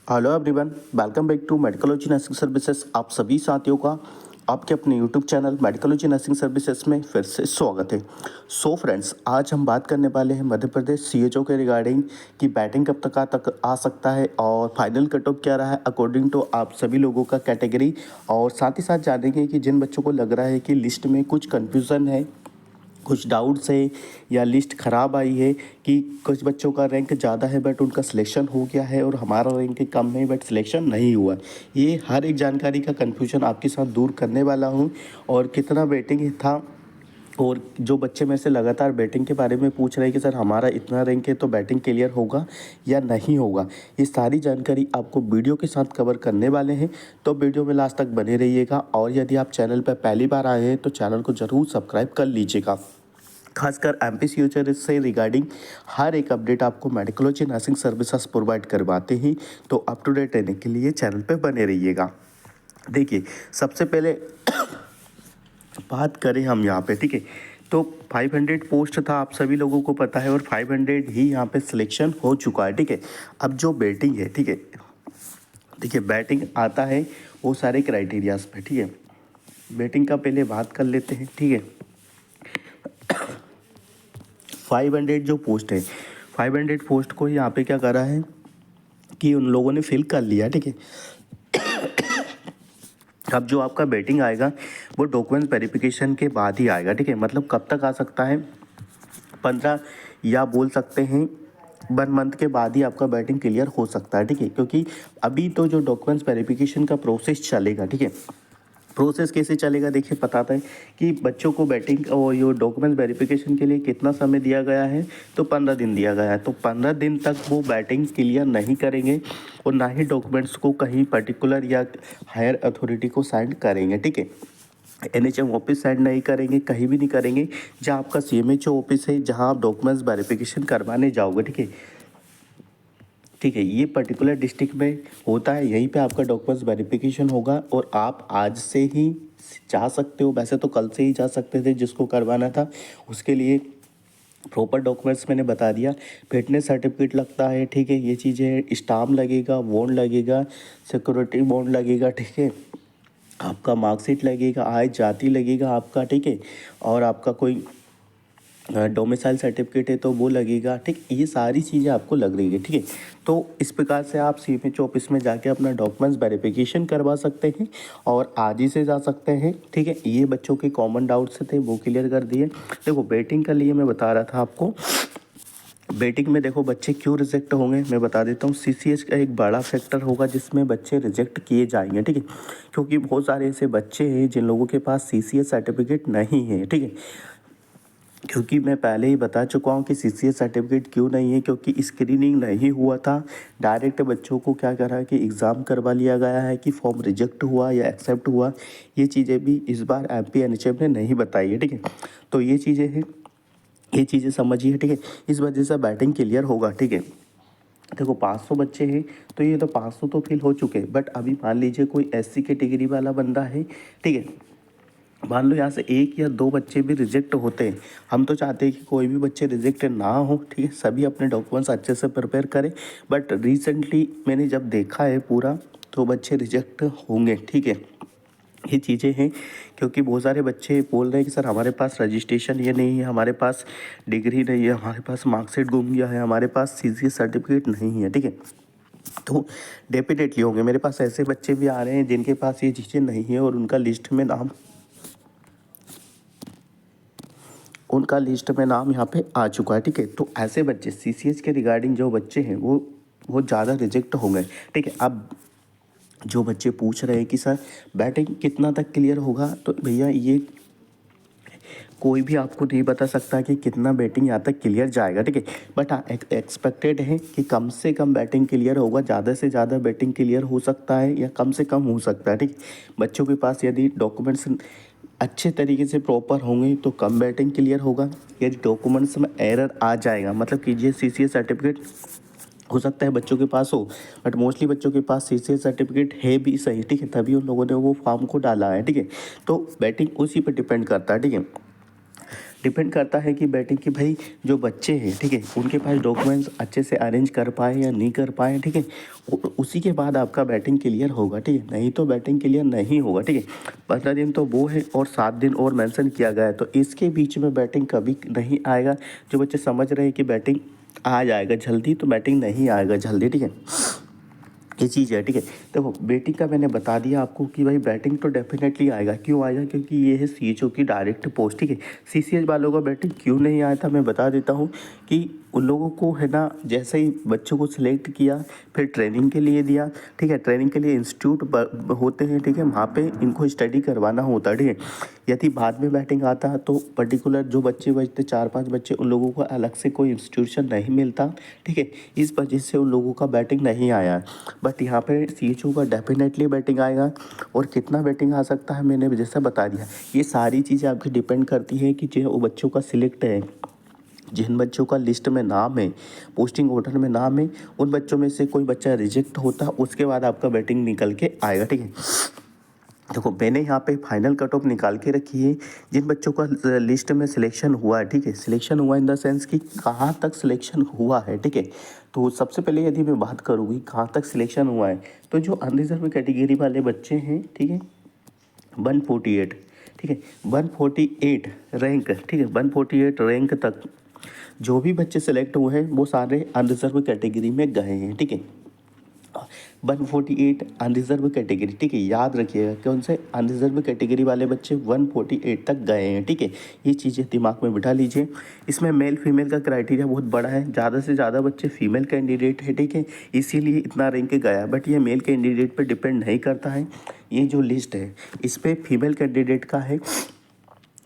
Hello everyone, welcome back to Medicology nursing services. आप सभी साथियों का आपके अपने YouTube channel Medicology nursing services में फिर से स्वागत है। सो फ्रेंड्स, आज हम बात करने वाले हैं मध्य प्रदेश सीएचओ के रिगार्डिंग कि बैटिंग कब तक आ सकता है और फाइनल कट ऑफ क्या रहा है अकॉर्डिंग टू आप सभी लोगों का कैटेगरी। और साथ ही साथ जानेंगे कि जिन बच्चों को लग रहा है कि लिस्ट में कुछ कन्फ्यूज़न है, कुछ डाउट्स है या लिस्ट ख़राब आई है कि कुछ बच्चों का रैंक ज़्यादा है बट उनका सिलेक्शन हो गया है और हमारा रैंक कम है बट सिलेक्शन नहीं हुआ। ये हर एक जानकारी का कन्फ्यूजन आपके साथ दूर करने वाला हूँ। और कितना वेटिंग था, और जो बच्चे मेरे से लगातार बैटिंग के बारे में पूछ रहे हैं कि सर हमारा इतना रैंक है तो बैटिंग क्लियर होगा या नहीं होगा, ये सारी जानकारी आपको वीडियो के साथ कवर करने वाले हैं। तो वीडियो में लास्ट तक बने रहिएगा और यदि आप चैनल पर पहली बार आए हैं तो चैनल को ज़रूर सब्सक्राइब कर लीजिएगा। खासकर एमपी फ्यूचर से रिगार्डिंग हर एक अपडेट आपको मेडिकोलॉजी नर्सिंग सर्विसेज प्रोवाइड करवाते हैं। तो अप टू डेट रहने के लिए चैनल पर बने रहिएगा। देखिए, सबसे पहले बात करें हम यहाँ पे, ठीक है, तो 500 पोस्ट था, आप सभी लोगों को पता है, और 500 ही यहाँ पे सिलेक्शन हो चुका है। ठीक है, अब जो बैटिंग है, ठीक है, देखिए बैटिंग आता है वो सारे क्राइटेरियाज पे। ठीक है, बैटिंग का पहले बात कर लेते हैं। ठीक है, 500 जो पोस्ट है, 500 पोस्ट को यहाँ पे क्या करा है कि उन लोगों ने फिल कर लिया। ठीक है, अब जो आपका बैटिंग आएगा वो डॉक्यूमेंट वेरिफिकेशन के बाद ही आएगा। ठीक है, मतलब कब तक आ सकता है, 15 या बोल सकते हैं 1 मंथ के बाद ही आपका बैटिंग क्लियर हो सकता है। ठीक है, क्योंकि अभी तो जो डॉक्यूमेंट्स वेरिफिकेशन का प्रोसेस चलेगा, ठीक है, प्रोसेस कैसे चलेगा देखिए, बताता है कि बच्चों को बैटिंग और ये डॉक्यूमेंट वेरिफिकेशन के लिए कितना समय दिया गया है, तो 15 दिन दिया गया है। तो 15 दिन तक वो बैटिंग क्लियर नहीं करेंगे और ना ही डॉक्यूमेंट्स को कहीं पर्टिकुलर या हायर अथॉरिटी को साइन करेंगे। ठीक है, एनएचएम ऑफिस साइड नहीं करेंगे, कहीं भी नहीं करेंगे। जहाँ आपका सीएमएचओ ऑफिस है, जहाँ आप डॉक्यूमेंट्स वेरिफिकेशन करवाने जाओगे, ठीक है, ठीक है, ये पर्टिकुलर डिस्ट्रिक्ट में होता है, यहीं पे आपका डॉक्यूमेंट्स वेरिफिकेशन होगा और आप आज से ही जा सकते हो। वैसे तो कल से ही जा सकते थे जिसको करवाना था, उसके लिए प्रॉपर डॉक्यूमेंट्स मैंने बता दिया। फिटनेस सर्टिफिकेट लगता है, ठीक है, ये चीज़ें, स्टाम्प लगेगा, बॉन्ड लगेगा, सिक्योरिटी बॉन्ड लगेगा, ठीक है, आपका मार्कशीट लगेगा, आय जाति लगेगा आपका, ठीक है, और आपका कोई डोमिसाइल सर्टिफिकेट है तो वो लगेगा। ठीक, ये सारी चीज़ें आपको लग रही है। ठीक है, तो इस प्रकार से आप सीएमएचओ ऑफिस में जाके अपना डॉक्यूमेंट्स वेरिफिकेशन करवा सकते हैं और आज ही से जा सकते हैं। ठीक है, ये बच्चों के कॉमन डाउट्स थे वो क्लियर कर दिए। देखो बैटिंग के लिए मैं बता रहा था आपको, बैटिंग में देखो बच्चे क्यों रिजेक्ट होंगे मैं बता देता हूँ। सीसीएच का एक बड़ा फैक्टर होगा जिसमें बच्चे रिजेक्ट किए जाएंगे। ठीक है, क्योंकि बहुत सारे ऐसे बच्चे हैं जिन लोगों के पास सीसीएच सर्टिफिकेट नहीं है। ठीक है, क्योंकि मैं पहले ही बता चुका हूँ कि सीसीएस सर्टिफिकेट क्यों नहीं है, क्योंकि स्क्रीनिंग नहीं हुआ था, डायरेक्ट बच्चों को क्या करा कि एग्ज़ाम करवा लिया गया है कि फॉर्म रिजेक्ट हुआ या एक्सेप्ट हुआ। ये चीज़ें भी इस बार एमपी एनएचएम ने नहीं बताई है। ठीक है, तो ये चीज़ें हैं, ये चीज़ें समझिए। ठीक है, इस वजह से बैटिंग क्लियर होगा। ठीक है, देखो 500 बच्चे हैं तो ये तो 500 तो फिल हो चुके हैं, बट अभी मान लीजिए कोई एससी कैटेगरी वाला बंदा है, ठीक है, मान लो यहाँ से 1 या 2 बच्चे भी रिजेक्ट होते हैं। हम तो चाहते हैं कि कोई भी बच्चे रिजेक्ट ना हो, ठीक है, सभी अपने डॉक्यूमेंट्स अच्छे से प्रिपेयर करें। बट रिसेंटली मैंने जब देखा है पूरा तो बच्चे रिजेक्ट होंगे। ठीक है, ये चीज़ें हैं, क्योंकि बहुत सारे बच्चे बोल रहे हैं कि सर हमारे पास रजिस्ट्रेशन ये नहीं है, हमारे पास डिग्री नहीं है, हमारे पास मार्कशीट गुम गया है, हमारे पास सीसीएस सर्टिफिकेट नहीं है। ठीक है, तो डेफिनेटली होंगे। मेरे पास ऐसे बच्चे भी आ रहे हैं जिनके पास ये चीज़ें नहीं है और उनका लिस्ट में नाम यहाँ पे आ चुका है। ठीक है, तो ऐसे बच्चे सीसीएच के रिगार्डिंग जो बच्चे हैं वो ज़्यादा रिजेक्ट हो गए। ठीक है, अब जो बच्चे पूछ रहे हैं कि सर बैटिंग कितना तक क्लियर होगा, तो भैया ये कोई भी आपको नहीं बता सकता कि कितना बैटिंग यहाँ तक क्लियर जाएगा। ठीक है, बट हाँ एक्सपेक्टेड है कि कम से कम बैटिंग क्लियर होगा, ज़्यादा से ज़्यादा बैटिंग क्लियर हो सकता है या कम से कम हो सकता है। ठीक है, बच्चों के पास यदि डॉक्यूमेंट्स अच्छे तरीके से प्रॉपर होंगे तो कम बैटिंग क्लियर होगा। यदि डॉक्यूमेंट्स में एरर आ जाएगा, मतलब कि ये सीसीएस सर्टिफिकेट हो सकता है बच्चों के पास हो, बट मोस्टली बच्चों के पास सीसीएस सर्टिफिकेट है भी सही। ठीक है, तभी उन लोगों ने वो फॉर्म को डाला है। ठीक है, तो बैटिंग उसी पर डिपेंड करता है। ठीक है, डिपेंड करता है कि बैटिंग की भाई जो बच्चे हैं, ठीक है, उनके पास डॉक्यूमेंट्स अच्छे से अरेंज कर पाए या नहीं कर पाए, ठीक है, उसी के बाद आपका बैटिंग क्लियर होगा, ठीक है, नहीं तो बैटिंग क्लियर नहीं होगा, ठीक है। 15 दिन तो वो है और 7 दिन और मेंशन किया गया है, तो इसके बीच में बैटिंग कभी नहीं आएगा। जो बच्चे समझ रहे हैं कि बैटिंग आ जाएगा जल्दी, तो बैटिंग नहीं आएगा जल्दी, ठीक है, ये चीज़ है, ठीक है। देखो बैटिंग का मैंने बता दिया आपको कि भाई बैटिंग तो डेफिनेटली आएगा। क्यों आएगा? क्योंकि ये है सीएचओ की डायरेक्ट पोस्ट, ठीक है। सीसीएच वालों का बैटिंग क्यों नहीं आया था मैं बता देता हूँ कि उन लोगों को है ना, जैसे ही बच्चों को सिलेक्ट किया फिर ट्रेनिंग के लिए दिया, ठीक है, ट्रेनिंग के लिए इंस्टीट्यूट होते हैं, ठीक है, वहाँ पे इनको स्टडी करवाना होता है, ठीक है। यदि बाद में बैटिंग आता तो पर्टिकुलर जो बच्चे बचते 4-5 बच्चे, उन लोगों को अलग से कोई इंस्टीट्यूशन नहीं मिलता, ठीक है, इस वजह से उन लोगों का बैटिंग नहीं आया। बट यहाँ पे सीएचओ का डेफिनेटली बैटिंग आएगा। और कितना बैटिंग आ सकता है मैंने जैसा बता दिया। ये सारी चीज़ें आपकी डिपेंड करती है कि जो बच्चों का सिलेक्ट है, जिन बच्चों का लिस्ट में नाम है, पोस्टिंग ऑर्डर में नाम है, उन बच्चों में से कोई बच्चा रिजेक्ट होता, उसके बाद आपका बैटिंग निकल के आएगा, ठीक है। देखो मैंने यहाँ पे फाइनल कट ऑफ निकाल के रखी है। जिन बच्चों का लिस्ट में सिलेक्शन हुआ है, ठीक है, सिलेक्शन हुआ इन द सेंस कि कहाँ तक सिलेक्शन हुआ है, ठीक है। तो सबसे पहले यदि मैं बात करूँगी कहाँ तक सिलेक्शन हुआ है, तो जो अनरिजर्व कैटेगरी वाले बच्चे हैं, ठीक है, 148, ठीक है, 148 रैंक, ठीक है, 148 रैंक तक जो भी बच्चे सेलेक्ट हुए हैं वो सारे अनरिजर्व कैटेगरी में गए हैं, ठीक है। 148 अनरिजर्व कैटेगरी, ठीक है, याद रखिएगा कौन से अनरिजर्व कैटेगरी वाले बच्चे 148 तक गए हैं, ठीक है। ये चीज़ें दिमाग में बिठा लीजिए। इसमें मेल फीमेल का क्राइटेरिया बहुत बड़ा है, ज़्यादा से ज़्यादा बच्चे फीमेल कैंडिडेट है, ठीक है, इसीलिए इतना रैंक गया। बट ये मेल कैंडिडेट पर डिपेंड नहीं करता है। ये जो लिस्ट है इस पर फीमेल कैंडिडेट का है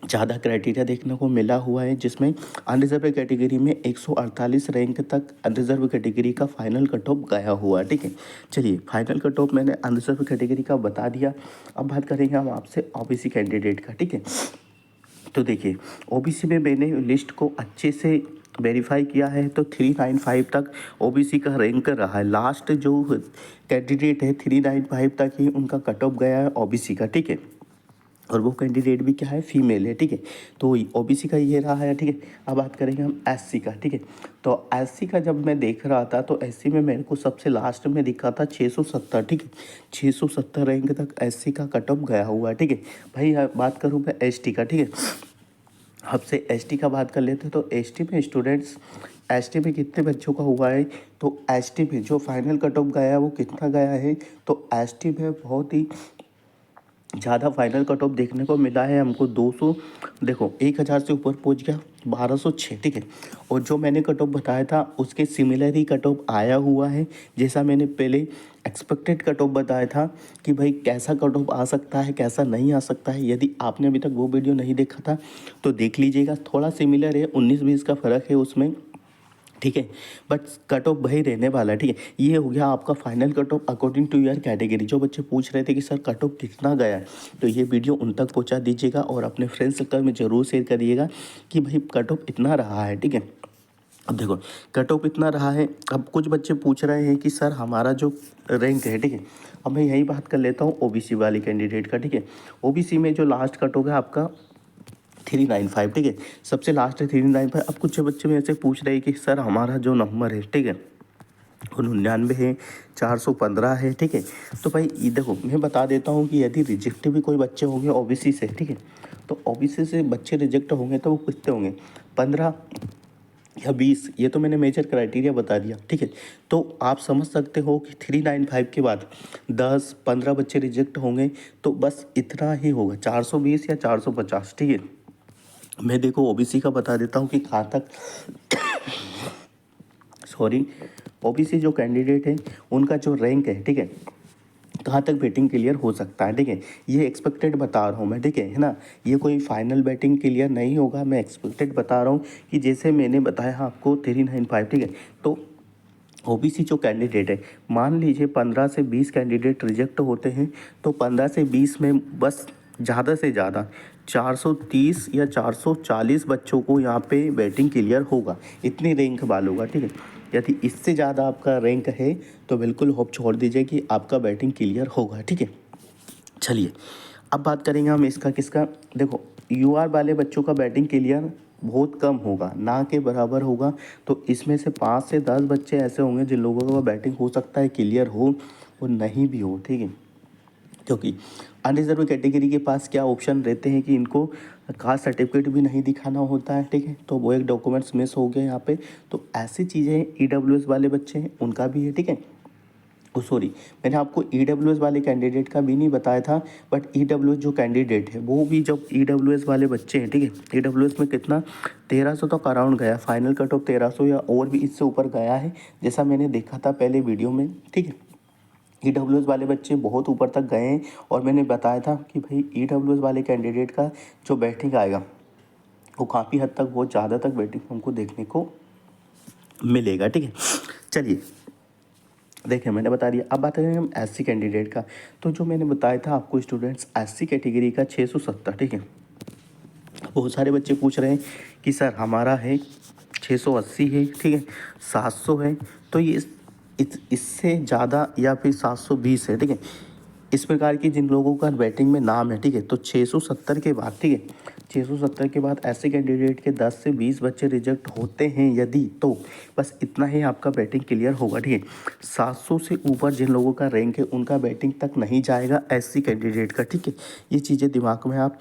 ज़्यादा क्राइटेरिया देखने को मिला हुआ है, जिसमें अनरिजर्व कैटेगरी में 148 रैंक तक अनरिजर्व कैटेगरी का फाइनल कट ऑफ गया हुआ है, ठीक है। चलिए फाइनल कट ऑफ मैंने अनरिजर्व कैटेगरी का बता दिया। अब बात करेंगे हम आपसे ओबीसी कैंडिडेट का, ठीक है। तो देखिए ओबीसी में मैंने लिस्ट को अच्छे से वेरीफाई किया है, तो 395 तक ओबीसी का रैंक रहा है। लास्ट जो कैंडिडेट है 395 तक ही उनका कट ऑफ गया है ओबीसी का, ठीक है। और वो कैंडिडेट भी क्या है, फीमेल है, ठीक है। तो ओबीसी का ये रहा है, ठीक है। अब बात करेंगे हम एससी का, ठीक है। तो एससी का जब मैं देख रहा था तो एससी में मेरे को सबसे लास्ट में दिखा था 670, ठीक है, 670 रैंक तक एससी का कट ऑफ गया हुआ है, ठीक है। भाई बात करूँ मैं एसटी का, ठीक है। अब से एसटी का बात कर लेते हैं। तो एसटी में स्टूडेंट्स, एसटी में कितने बच्चों का हुआ है, तो एसटी में जो फाइनल कट ऑफ गया है वो कितना गया है, तो एसटी में बहुत ही ज़्यादा फाइनल कट ऑफ देखने को मिला है हमको 200, देखो 1000 से ऊपर पहुंच गया 1206, ठीक है। और जो मैंने कट ऑफ बताया था उसके सिमिलर ही कट ऑफ आया हुआ है, जैसा मैंने पहले एक्सपेक्टेड कट ऑफ बताया था कि भाई कैसा कट ऑफ आ सकता है कैसा नहीं आ सकता है। यदि आपने अभी तक वो वीडियो नहीं देखा था तो देख लीजिएगा, थोड़ा सिमिलर है, 19-20 का फ़र्क है उसमें, ठीक है। बट कट ऑफ वही रहने वाला है, ठीक है। ये हो गया आपका final cut off according to your category. जो बच्चे पूछ रहे थे कि सर कट ऑफ कितना गया है, तो ये वीडियो उन तक पहुंचा दीजिएगा और अपने फ्रेंड सर्कल में ज़रूर शेयर करिएगा कि भाई कट ऑफ इतना रहा है, ठीक है। अब देखो कट ऑफ इतना रहा है। अब कुछ बच्चे पूछ रहे हैं कि सर हमारा जो रैंक है, ठीक है, अब मैं यही बात कर लेता हूँ ओबीसी वाली कैंडिडेट का, ठीक है। ओबीसी में जो लास्ट कट ऑफ है आपका 395, ठीक है, सबसे लास्ट है 395। अब कुछ बच्चे मेरे से पूछ रहे हैं कि सर हमारा जो नंबर है, ठीक है, वो 99 है, 415 है, ठीक है। तो भाई ये देखो मैं बता देता हूँ कि यदि रिजेक्ट भी कोई बच्चे होंगे ओबीसी से, ठीक है, तो ओबीसी से बच्चे रिजेक्ट होंगे तो वो कितने होंगे, 15 या 20, ये तो मैंने मेजर क्राइटेरिया बता दिया, ठीक है। तो आप समझ सकते हो कि 395 के बाद 10-15 बच्चे रिजेक्ट होंगे, तो बस इतना ही होगा, 420 या 450, ठीक है। मैं देखो ओबीसी का बता देता हूँ कि कहाँ तक सॉरी, ओबीसी जो कैंडिडेट है उनका जो रैंक है, ठीक है, कहाँ तक बैटिंग क्लियर हो सकता है, ठीक है। ये एक्सपेक्टेड बता रहा हूँ मैं, ठीक है ना, ये कोई फाइनल बैटिंग क्लियर नहीं होगा, मैं एक्सपेक्टेड बता रहा हूँ कि जैसे मैंने बताया आपको 395, ठीक है। तो ओबीसी जो कैंडिडेट है, मान लीजिए 15 से 20 कैंडिडेट रिजेक्ट होते हैं, तो 15 से 20 में बस ज़्यादा से ज़्यादा 430 या 440 बच्चों को यहाँ पे बैटिंग क्लियर होगा, इतनी रैंक वालों का, ठीक है। यदि इससे ज़्यादा आपका रैंक है तो बिल्कुल होप छोड़ दीजिए कि आपका बैटिंग क्लियर होगा, ठीक है। चलिए अब बात करेंगे हम इसका किसका, देखो यूआर वाले बच्चों का बैटिंग क्लियर बहुत कम होगा, ना के बराबर होगा। तो इसमें से 5 से 10 बच्चे ऐसे होंगे जिन लोगों का बैटिंग हो सकता है क्लियर हो और नहीं भी हो, ठीक है। क्योंकि अनरिजर्व कैटेगरी के पास क्या ऑप्शन रहते हैं कि इनको कास्ट सर्टिफिकेट भी नहीं दिखाना होता है, ठीक है। तो वो एक डॉक्यूमेंट्स मिस हो गए यहाँ पे। तो ऐसी चीज़ें ईडब्ल्यूएस वाले बच्चे हैं उनका भी है, ठीक है। ओ सॉरी, मैंने आपको ईडब्ल्यूएस वाले कैंडिडेट का भी नहीं बताया था, बट ईडब्ल्यूएस जो कैंडिडेट है वो भी जब ईडब्ल्यूएस वाले बच्चे हैं, ठीक है। ईडब्ल्यूएस में कितना 1300 तक अराउंड गया, फाइनल कट ऑफ 1300 या और भी इससे ऊपर गया है, जैसा मैंने देखा था पहले वीडियो में, ठीक है। ईडब्ल्यूएस वाले बच्चे बहुत ऊपर तक गए हैं और मैंने बताया था कि भाई ईडब्ल्यूएस वाले कैंडिडेट का जो बैटिंग आएगा वो काफ़ी हद तक, बहुत ज़्यादा तक बैटिंग हमको देखने को मिलेगा, ठीक है। चलिए देखिए, मैंने बता दिया। अब बात करें हम एससी कैंडिडेट का। तो जो मैंने बताया था आपको स्टूडेंट्स, एससी कैटेगरी का 670, ठीक है। बहुत सारे बच्चे पूछ रहे हैं कि सर हमारा है 680 है, ठीक है, 700 है, तो ये इससे ज़्यादा या फिर 720 है, ठीक है। इस प्रकार की जिन लोगों का बैटिंग में नाम है, ठीक है, तो 670 के बाद, ठीक है, 670 के बाद ऐसे कैंडिडेट के 10 से 20 बच्चे रिजेक्ट होते हैं यदि, तो बस इतना ही आपका बैटिंग क्लियर होगा, ठीक है। 700 से ऊपर जिन लोगों का रैंक है उनका बैटिंग तक नहीं जाएगा एससी कैंडिडेट का, ठीक है। ये चीज़ें दिमाग में आप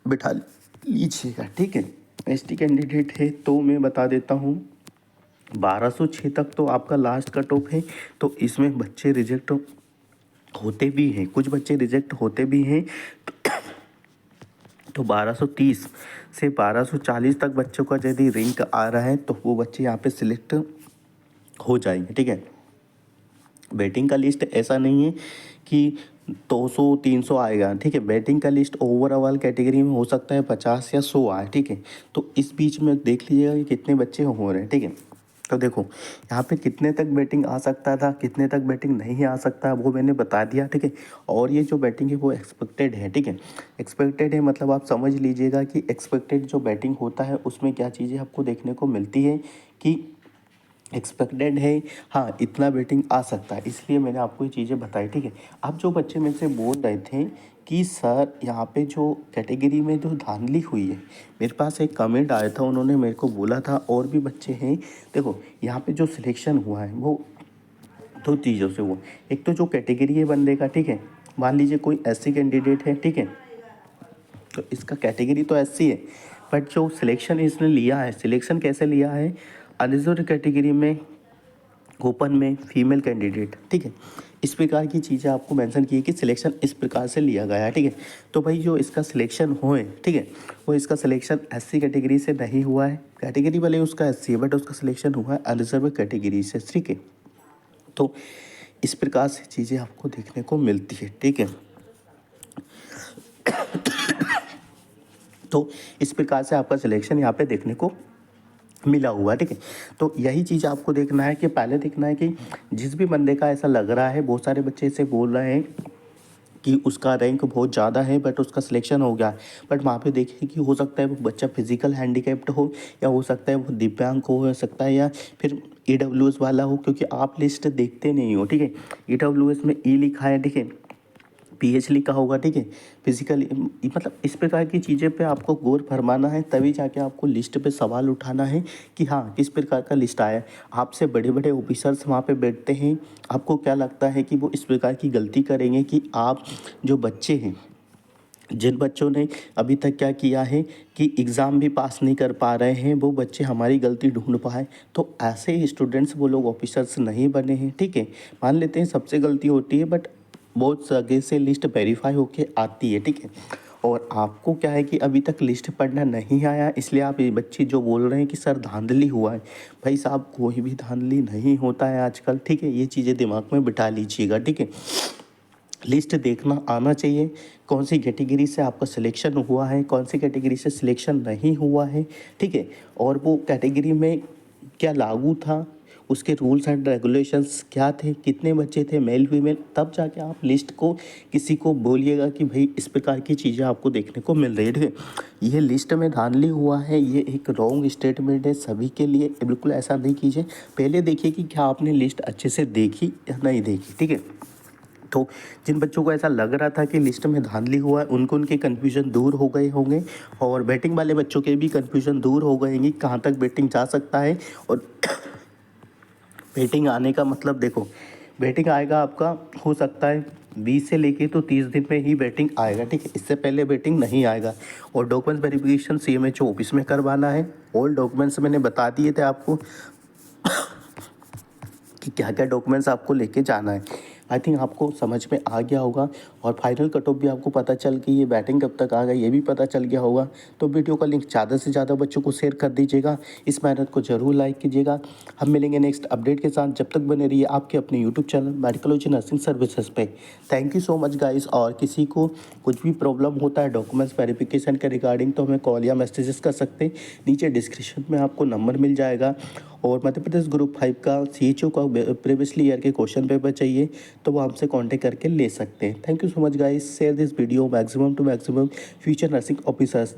बिठा लीजिएगा, ठीक है। एसटी कैंडिडेट है तो मैं बता देता हूँ 1206 तक तो आपका लास्ट कट ऑफ है। तो इसमें बच्चे रिजेक्ट होते भी हैं, कुछ बच्चे रिजेक्ट होते भी हैं। तो 1230 से 1240 तक बच्चों का यदि रैंक आ रहा है तो वो बच्चे यहाँ पे सिलेक्ट हो जाएंगे, ठीक है। बैटिंग का लिस्ट ऐसा नहीं है कि 200-300 आएगा, ठीक है। बैटिंग का लिस्ट ओवरऑल कैटेगरी में हो सकता है 50 या 100 आए, ठीक है। तो इस बीच में देख लीजिएगा कि कितने बच्चे हो रहे हैं, ठीक है। तो देखो यहाँ पे कितने तक बैटिंग आ सकता था, कितने तक बैटिंग नहीं आ सकता वो मैंने बता दिया, ठीक है। और ये जो बैटिंग है वो एक्सपेक्टेड है, ठीक है। एक्सपेक्टेड है मतलब आप समझ लीजिएगा कि एक्सपेक्टेड जो बैटिंग होता है उसमें क्या चीज़ें आपको देखने को मिलती है कि एक्सपेक्टेड है, हाँ इतना बैटिंग आ सकता है, इसलिए मैंने आपको ये चीज़ें बताई, ठीक है। अब जो बच्चे मेरे से बोल रहे थे कि सर यहाँ पे जो कैटेगरी में जो धांधली हुई है, मेरे पास एक कमेंट आया था, उन्होंने मेरे को बोला था और भी बच्चे हैं, देखो यहाँ पे जो सिलेक्शन हुआ है वो दो चीज़ों से हुआ। एक तो जो कैटेगरी है बंदे का, ठीक है, मान लीजिए कोई एससी कैंडिडेट है, ठीक है, तो इसका कैटेगरी तो एससी है, बट जो सिलेक्शन इसने लिया है, सिलेक्शन कैसे लिया है, अनरिजर्व कैटेगरी में ओपन में फीमेल कैंडिडेट, ठीक है। इस प्रकार की चीज़ें आपको मेंशन की है कि सिलेक्शन इस प्रकार से लिया गया है, ठीक है। तो भाई जो इसका सिलेक्शन हुए, ठीक है, वो इसका सिलेक्शन एससी कैटेगरी से नहीं हुआ है, कैटेगरी वाले उसका एससी है बट उसका सिलेक्शन हुआ है अनरिजर्व कैटेगरी से, ठीक है। तो इस प्रकार से चीज़ें आपको देखने को मिलती है, ठीक है। तो इस प्रकार से आपका सिलेक्शन यहाँ पे देखने को मिला हुआ है, ठीक है। तो यही चीज़ आपको देखना है कि पहले देखना है कि जिस भी बंदे का ऐसा लग रहा है, बहुत सारे बच्चे ऐसे बोल रहे हैं कि उसका रैंक बहुत ज़्यादा है बट उसका सिलेक्शन हो गया, बट वहाँ पे देखिए कि हो सकता है वो बच्चा फिजिकल हैंडीकैप्ड हो, या हो सकता है वो दिव्यांग हो सकता है, या फिर ईडब्ल्यूएस वाला हो, क्योंकि आप लिस्ट देखते नहीं हो, ठीक है। ईडब्ल्यूएस में ई लिखा है, ठीक है, पीएच लिखा होगा, ठीक है, फिजिकली, मतलब इस प्रकार की चीज़ें पे आपको गौर फरमाना है, तभी जाके आपको लिस्ट पे सवाल उठाना है कि हाँ किस प्रकार का लिस्ट आया है। आपसे बड़े बड़े ऑफिसर्स वहाँ पे बैठते हैं, आपको क्या लगता है कि वो इस प्रकार की गलती करेंगे कि आप जो बच्चे हैं, जिन बच्चों ने अभी तक क्या किया है कि एग्ज़ाम भी पास नहीं कर पा रहे हैं, वो बच्चे हमारी गलती ढूंढ पाए, तो ऐसे स्टूडेंट्स वो लोग ऑफिसर्स नहीं बने हैं, ठीक है। मान लेते हैं सबसे गलती होती है, बट बहुत जगह से लिस्ट वेरीफाई होके आती है, ठीक है। और आपको क्या है कि अभी तक लिस्ट पढ़ना नहीं आया, इसलिए आप ये बच्चे जो बोल रहे हैं कि सर धांधली हुआ है, भाई साहब कोई भी धांधली नहीं होता है आजकल, ठीक है। ये चीज़ें दिमाग में बिठा लीजिएगा, ठीक है। लिस्ट देखना आना चाहिए, कौन सी कैटेगरी से आपका सिलेक्शन हुआ है, कौन सी कैटेगरी से सिलेक्शन नहीं हुआ है, ठीक है। और वो कैटेगरी में क्या लागू था, उसके रूल्स एंड रेगुलेशंस क्या थे, कितने बच्चे थे मेल फीमेल, तब जाके आप लिस्ट को किसी को बोलिएगा कि भाई इस प्रकार की चीज़ें आपको देखने को मिल रही है, ठीक है। ये लिस्ट में धांधली हुआ है, ये एक रॉन्ग स्टेटमेंट है सभी के लिए, बिल्कुल ऐसा नहीं कीजिए। पहले देखिए कि क्या आपने लिस्ट अच्छे से देखी या नहीं देखी, ठीक है। तो जिन बच्चों को ऐसा लग रहा था कि लिस्ट में धांधली हुआ है उनको उनके कन्फ्यूज़न दूर हो गए होंगे और बैटिंग वाले बच्चों के भी कन्फ्यूज़न दूर हो गए होंगे कहाँ तक बैटिंग जा सकता है। और बैटिंग आने का मतलब देखो, बैटिंग आएगा आपका हो सकता है 20 से लेके तो 30 दिन में ही बैटिंग आएगा, ठीक है, इससे पहले बैटिंग नहीं आएगा। और डॉक्यूमेंट्स वेरिफिकेशन CMHO ऑफिस में करवाना है। ऑल डॉक्यूमेंट्स मैंने बता दिए थे आपको कि क्या क्या डॉक्यूमेंट्स आपको लेके जाना है। आई थिंक आपको समझ में आ गया होगा और फाइनल कट ऑफ भी आपको पता चल कि ये बैटिंग कब तक आ गई ये भी पता चल गया होगा। तो वीडियो का लिंक ज़्यादा से ज़्यादा बच्चों को शेयर कर दीजिएगा, इस मेहनत को ज़रूर लाइक कीजिएगा। हम मिलेंगे नेक्स्ट अपडेट के साथ, जब तक बने रहिए आपके अपने यूट्यूब चैनल मेडिकलॉजी नर्सिंग सर्विसेज पे। Thank you so much guys. और किसी को कुछ भी प्रॉब्लम होता है डॉक्यूमेंट्स वेरिफिकेशन के रिगार्डिंग तो हमें कॉल या मैसेजेस कर सकते हैं, नीचे डिस्क्रिप्शन में आपको नंबर मिल जाएगा। और मध्य प्रदेश ग्रुप 5 का CHO का प्रीवियसली ईयर के क्वेश्चन पेपर चाहिए तो वो हमसे कांटेक्ट करके ले सकते हैं। Thank you so much guys, share this video maximum to maximum future nursing officers.